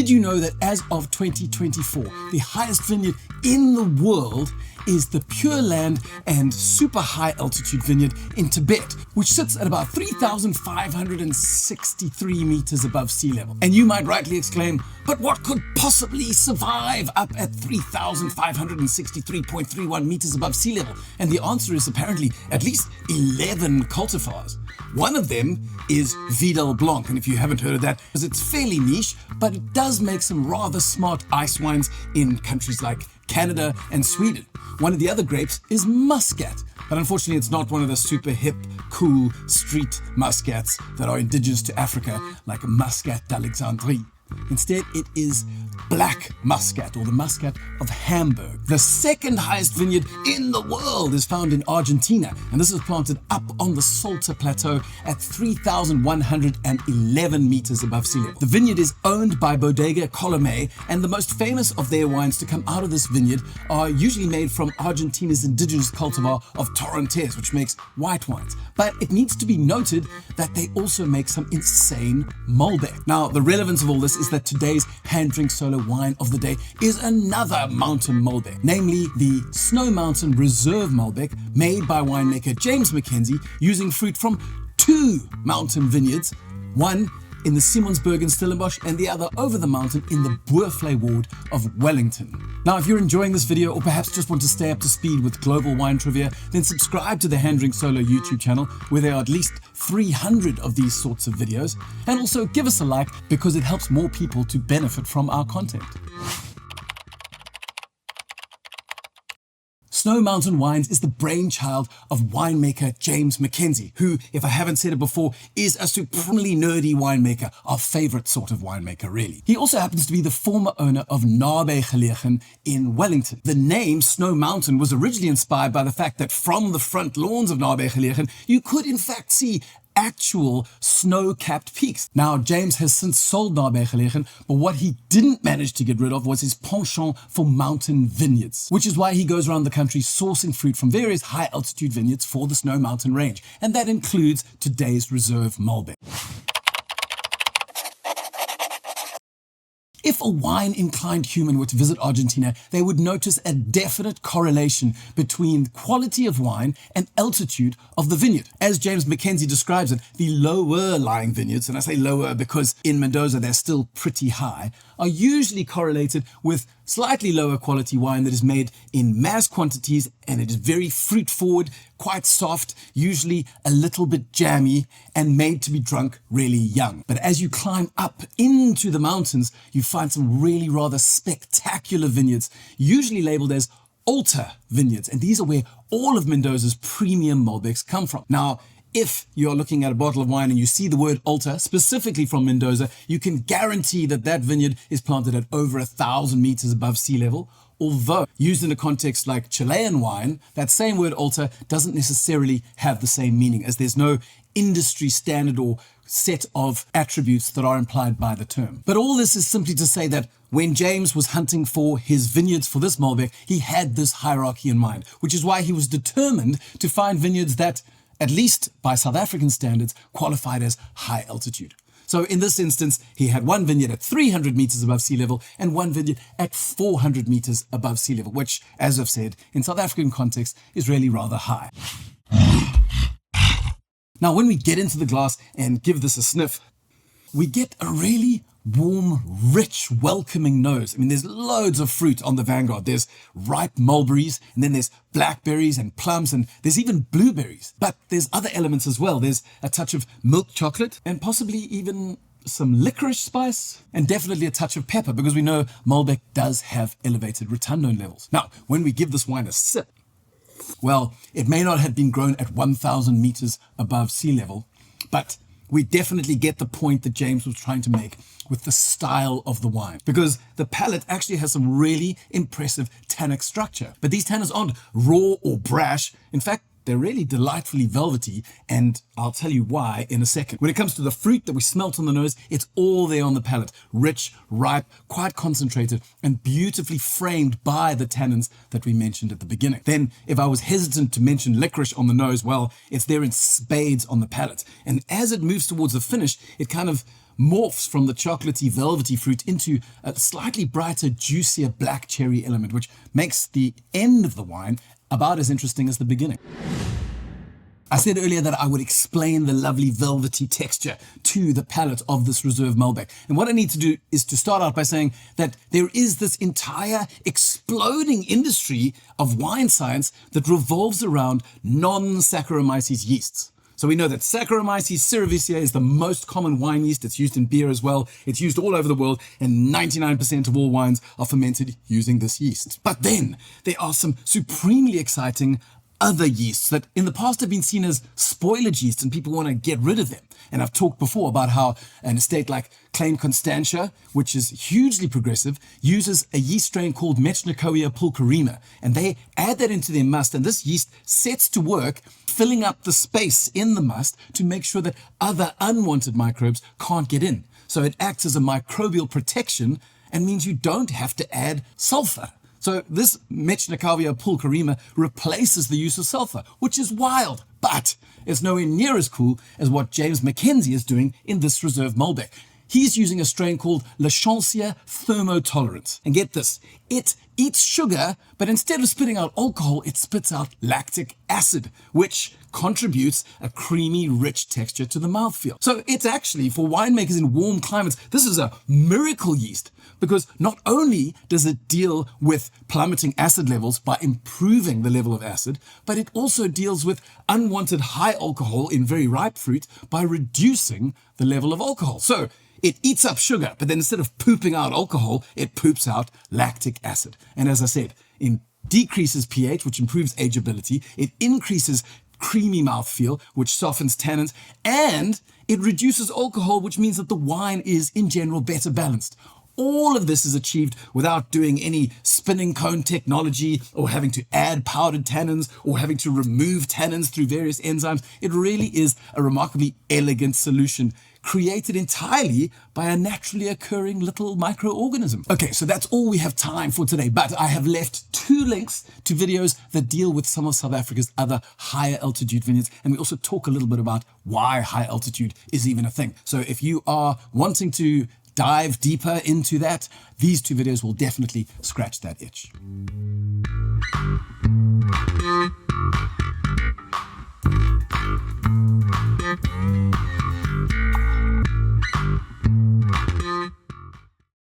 Did you know that as of 2024, the highest vineyard in the world is the Pure Land and super high altitude vineyard in Tibet, which sits at about 3,563 meters above sea level. And you might rightly exclaim, but what could possibly survive up at 3,563.31 meters above sea level? And the answer is apparently at least 11 cultivars. One of them is Vidal Blanc, and if you haven't heard of that, because it's fairly niche, but it does make some rather smart ice wines in countries like Canada and Sweden. One of the other grapes is Muscat, but unfortunately it's not one of the super hip, cool street Muscats that are indigenous to Africa, like Muscat d'Alexandrie. Instead, it is Black Muscat, or the Muscat of Hamburg. The second highest vineyard in the world is found in Argentina, and this is planted up on the Salta plateau at 3,111 meters above sea level. The vineyard is owned by Bodega Colomé, and the most famous of their wines to come out of this vineyard are usually made from Argentina's indigenous cultivar of Torrontés, which makes white wines. But it needs to be noted that they also make some insane Malbec. Now, the relevance of all this is that today's hand drink solo wine of the day is another mountain Malbec, namely the Snow Mountain Reserve Malbec, made by winemaker James Mackenzie using fruit from two mountain vineyards, one in the Simonsberg in Stellenbosch and the other over the mountain in the Boervlei ward of Wellington. Now, if you're enjoying this video or perhaps just want to stay up to speed with global wine trivia, then subscribe to the Hand Drink Solo YouTube channel, where there are at least 300 of these sorts of videos, and also give us a like because it helps more people to benefit from our content. Snow Mountain Wines is the brainchild of winemaker James Mackenzie, who, if I haven't said it before, is a supremely nerdy winemaker, our favorite sort of winemaker, really. He also happens to be the former owner of Naby Gelegen in Wellington. The name Snow Mountain was originally inspired by the fact that from the front lawns of Naby Gelegen, you could in fact see actual snow-capped peaks. Now, James has since sold Naby Gelegen, but what he didn't manage to get rid of was his penchant for mountain vineyards, which is why he goes around the country sourcing fruit from various high-altitude vineyards for the Snow Mountain range, and that includes today's Reserve Malbec. If a wine-inclined human were to visit Argentina, they would notice a definite correlation between quality of wine and altitude of the vineyard. As James Mackenzie describes it, the lower-lying vineyards, and I say lower because in Mendoza they're still pretty high, are usually correlated with slightly lower quality wine that is made in mass quantities, and it is very fruit forward, quite soft, usually a little bit jammy, and made to be drunk really young. But as you climb up into the mountains, you find some really rather spectacular vineyards, usually labeled as Alta vineyards, and these are where all of Mendoza's premium Malbecs come from. Now, if you're looking at a bottle of wine and you see the word Alta, specifically from Mendoza, you can guarantee that that vineyard is planted at over 1,000 meters above sea level. Although, used in a context like Chilean wine, that same word Alta doesn't necessarily have the same meaning, as there's no industry standard or set of attributes that are implied by the term. But all this is simply to say that when James was hunting for his vineyards for this Malbec, he had this hierarchy in mind, which is why he was determined to find vineyards that, at least by South African standards, qualified as high altitude. So in this instance, he had one vineyard at 300 meters above sea level and one vineyard at 400 meters above sea level, which, as I've said, in South African context, is really rather high. Now, when we get into the glass and give this a sniff, we get a really warm, rich, welcoming nose. I mean, there's loads of fruit on the vanguard. There's ripe mulberries, and then there's blackberries and plums, and there's even blueberries. But there's other elements as well. There's a touch of milk chocolate, and possibly even some licorice spice, and definitely a touch of pepper, because we know Malbec does have elevated rotundone levels. Now, when we give this wine a sip, well, it may not have been grown at 1,000 meters above sea level, but we definitely get the point that James was trying to make with the style of the wine, because the palate actually has some really impressive tannic structure. But these tannins aren't raw or brash. In fact, they're really delightfully velvety, and I'll tell you why in a second. When it comes to the fruit that we smelt on the nose, it's all there on the palate. Rich, ripe, quite concentrated, and beautifully framed by the tannins that we mentioned at the beginning. Then, if I was hesitant to mention licorice on the nose, well, it's there in spades on the palate. And as it moves towards the finish, it kind of morphs from the chocolatey, velvety fruit into a slightly brighter, juicier black cherry element, which makes the end of the wine about as interesting as the beginning. I said earlier that I would explain the lovely velvety texture to the palate of this Reserve Malbec. And what I need to do is to start out by saying that there is this entire exploding industry of wine science that revolves around non-Saccharomyces yeasts. So we know that Saccharomyces cerevisiae is the most common wine yeast. It's used in beer as well. It's used all over the world, and 99% of all wines are fermented using this yeast. But then there are some supremely exciting other yeasts that in the past have been seen as spoilage yeasts, and people want to get rid of them. And I've talked before about how an estate like Claim Constantia, which is hugely progressive, uses a yeast strain called Pulcherima, and they add that into their must, and this yeast sets to work filling up the space in the must to make sure that other unwanted microbes can't get in. So it acts as a microbial protection and means you don't have to add sulfur. So this Pulcherima replaces the use of sulfur, which is wild, but it's nowhere near as cool as what James Mackenzie is doing in this Reserve Malbec. He's using a strain called Lechancia Thermotolerant. And get this, it eats sugar, but instead of spitting out alcohol, it spits out lactic acid, which contributes a creamy, rich texture to the mouthfeel. So it's actually, for winemakers in warm climates, this is a miracle yeast, because not only does it deal with plummeting acid levels by improving the level of acid, but it also deals with unwanted high alcohol in very ripe fruit by reducing the level of alcohol. So it eats up sugar, but then instead of pooping out alcohol, it poops out lactic acid. And as I said, it decreases pH, which improves ageability. It increases creamy mouthfeel, which softens tannins, and it reduces alcohol, which means that the wine is, in general, better balanced. All of this is achieved without doing any spinning cone technology or having to add powdered tannins or having to remove tannins through various enzymes. It really is a remarkably elegant solution created entirely by a naturally occurring little microorganism. Okay, so that's all we have time for today, but I have left 2 links to videos that deal with some of South Africa's other higher altitude vineyards, and we also talk a little bit about why high altitude is even a thing. So if you are wanting to dive deeper into that, these 2 videos will definitely scratch that itch.